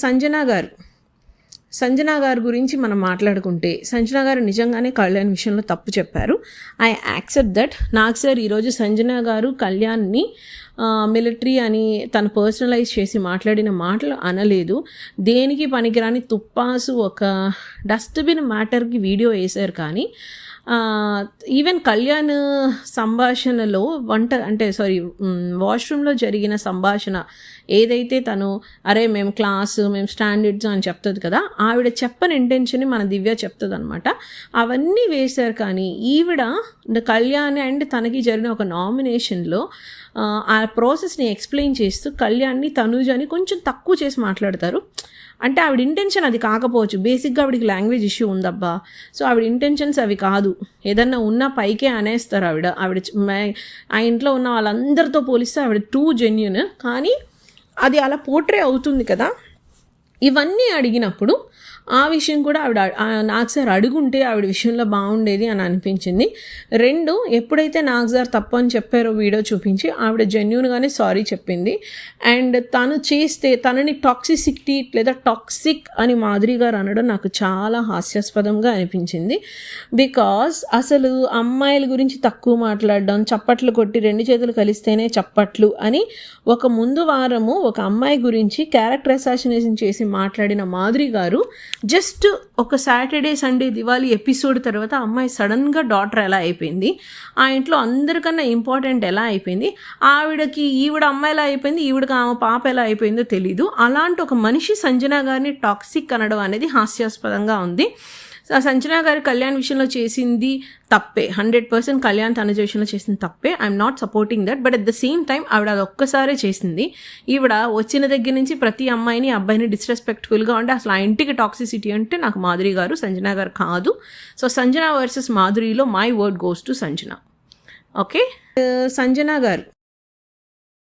సంజన గారు గురించి మనం మాట్లాడుకుంటే సంజన గారు నిజంగానే కళ్యాణ్ విషయంలో తప్పు చెప్పారు. I accept that. నాకు సార్ ఈరోజు సంజన గారు కళ్యాణ్ని మిలిటరీ అని తను పర్సనలైజ్ చేసి మాట్లాడిన మాటలు అనలేదు. దేనికి పనికిరాని తుప్పాసు ఒక డస్ట్బిన్ మ్యాటర్కి వీడియో వేశారు. కానీ ఈవెన్ కళ్యాణ్ సంభాషణలో వాష్రూమ్లో జరిగిన సంభాషణ ఏదైతే తను మేము మేము స్టాండర్డ్స్ అని చెప్తుంది కదా, ఆవిడ చెప్పని ఇంటెన్షన్ని మన దివ్య చెప్తుంది అనమాట. అవన్నీ వేశారు. కానీ ఈవిడ కళ్యాణ్ అండ్ తనకి జరిగిన ఒక నామినేషన్లో ఆ ప్రాసెస్ని ఎక్స్ప్లెయిన్ చేస్తూ కళ్యాణ్ని తనూజని కొంచెం తక్కువ చేసి మాట్లాడతారు. అంటే ఆవిడ ఇంటెన్షన్ అది కాకపోవచ్చు. బేసిక్గా ఆవిడకి లాంగ్వేజ్ ఇష్యూ ఉందబ్బా. సో ఆవిడ ఇంటెన్షన్స్ అవి కాదు. ఏదన్నా ఉన్నా పైకే అనేస్తారు. ఆవిడ ఆ ఇంట్లో ఉన్న వాళ్ళందరితో పోలిస్తే ఆవిడ టూ జెన్యూన్. కానీ అది అలా పోర్ట్రే అవుతుంది కదా. ఇవన్నీ అడిగినప్పుడు ఆ విషయం కూడా ఆవిడ నాకు సార్ అడుగుంటే ఆవిడ విషయంలో బాగుండేది అని అనిపించింది. రెండు, ఎప్పుడైతే నాకు సార్ తప్పు అని చెప్పారో వీడియో చూపించి ఆవిడ జెన్యూన్గానే సారీ చెప్పింది. అండ్ తను చేస్తే తనని టాక్సిసిటీ లేదా టాక్సిక్ అని మాధురి గారు అనడం నాకు చాలా హాస్యాస్పదంగా అనిపించింది. బికాస్ అసలు అమ్మాయిల గురించి తక్కువ మాట్లాడడం, చప్పట్లు కొట్టి రెండు చేతులు కలిస్తేనే చప్పట్లు అని ఒక ముందు వారము ఒక అమ్మాయి గురించి క్యారెక్టర్ అసాసినేషన్ చేసి మాట్లాడిన మాధురి గారు జస్ట్ ఒక సాటర్డే సండే దివాళీ ఎపిసోడ్ తర్వాత అమ్మాయి సడన్గా డాటర్ ఎలా అయిపోయింది, ఆ ఇంట్లో అందరికన్నా ఇంపార్టెంట్ ఎలా అయిపోయింది, ఈవిడ అమ్మాయిలా అయిపోయింది, ఈవిడకి ఆమె పాప ఎలా అయిపోయిందో తెలీదు. అలాంటి ఒక మనిషి సంజన గారిని టాక్సిక్ అనడం అనేది హాస్యాస్పదంగా ఉంది. సంజన గారి కళ్యాణ్ విషయంలో చేసింది తప్పే, 100% కళ్యాణ్ తన విషయంలో చేసింది తప్పే. I'm not supporting that. But at the same time ఆవిడ అది ఒక్కసారే చేసింది. ఈవిడ వచ్చిన దగ్గర నుంచి ప్రతి అమ్మాయిని అబ్బాయిని డిస్రెస్పెక్ట్ఫుల్గా ఉంటే అసలు ఆ ఇంటికి టాక్సిసిటీ అంటే నాకు మాధురి గారు, సంజన గారు కాదు. సో సంజన వర్సెస్ మాధురిలో my word goes to Sanjana. Okay, Sanjana గారు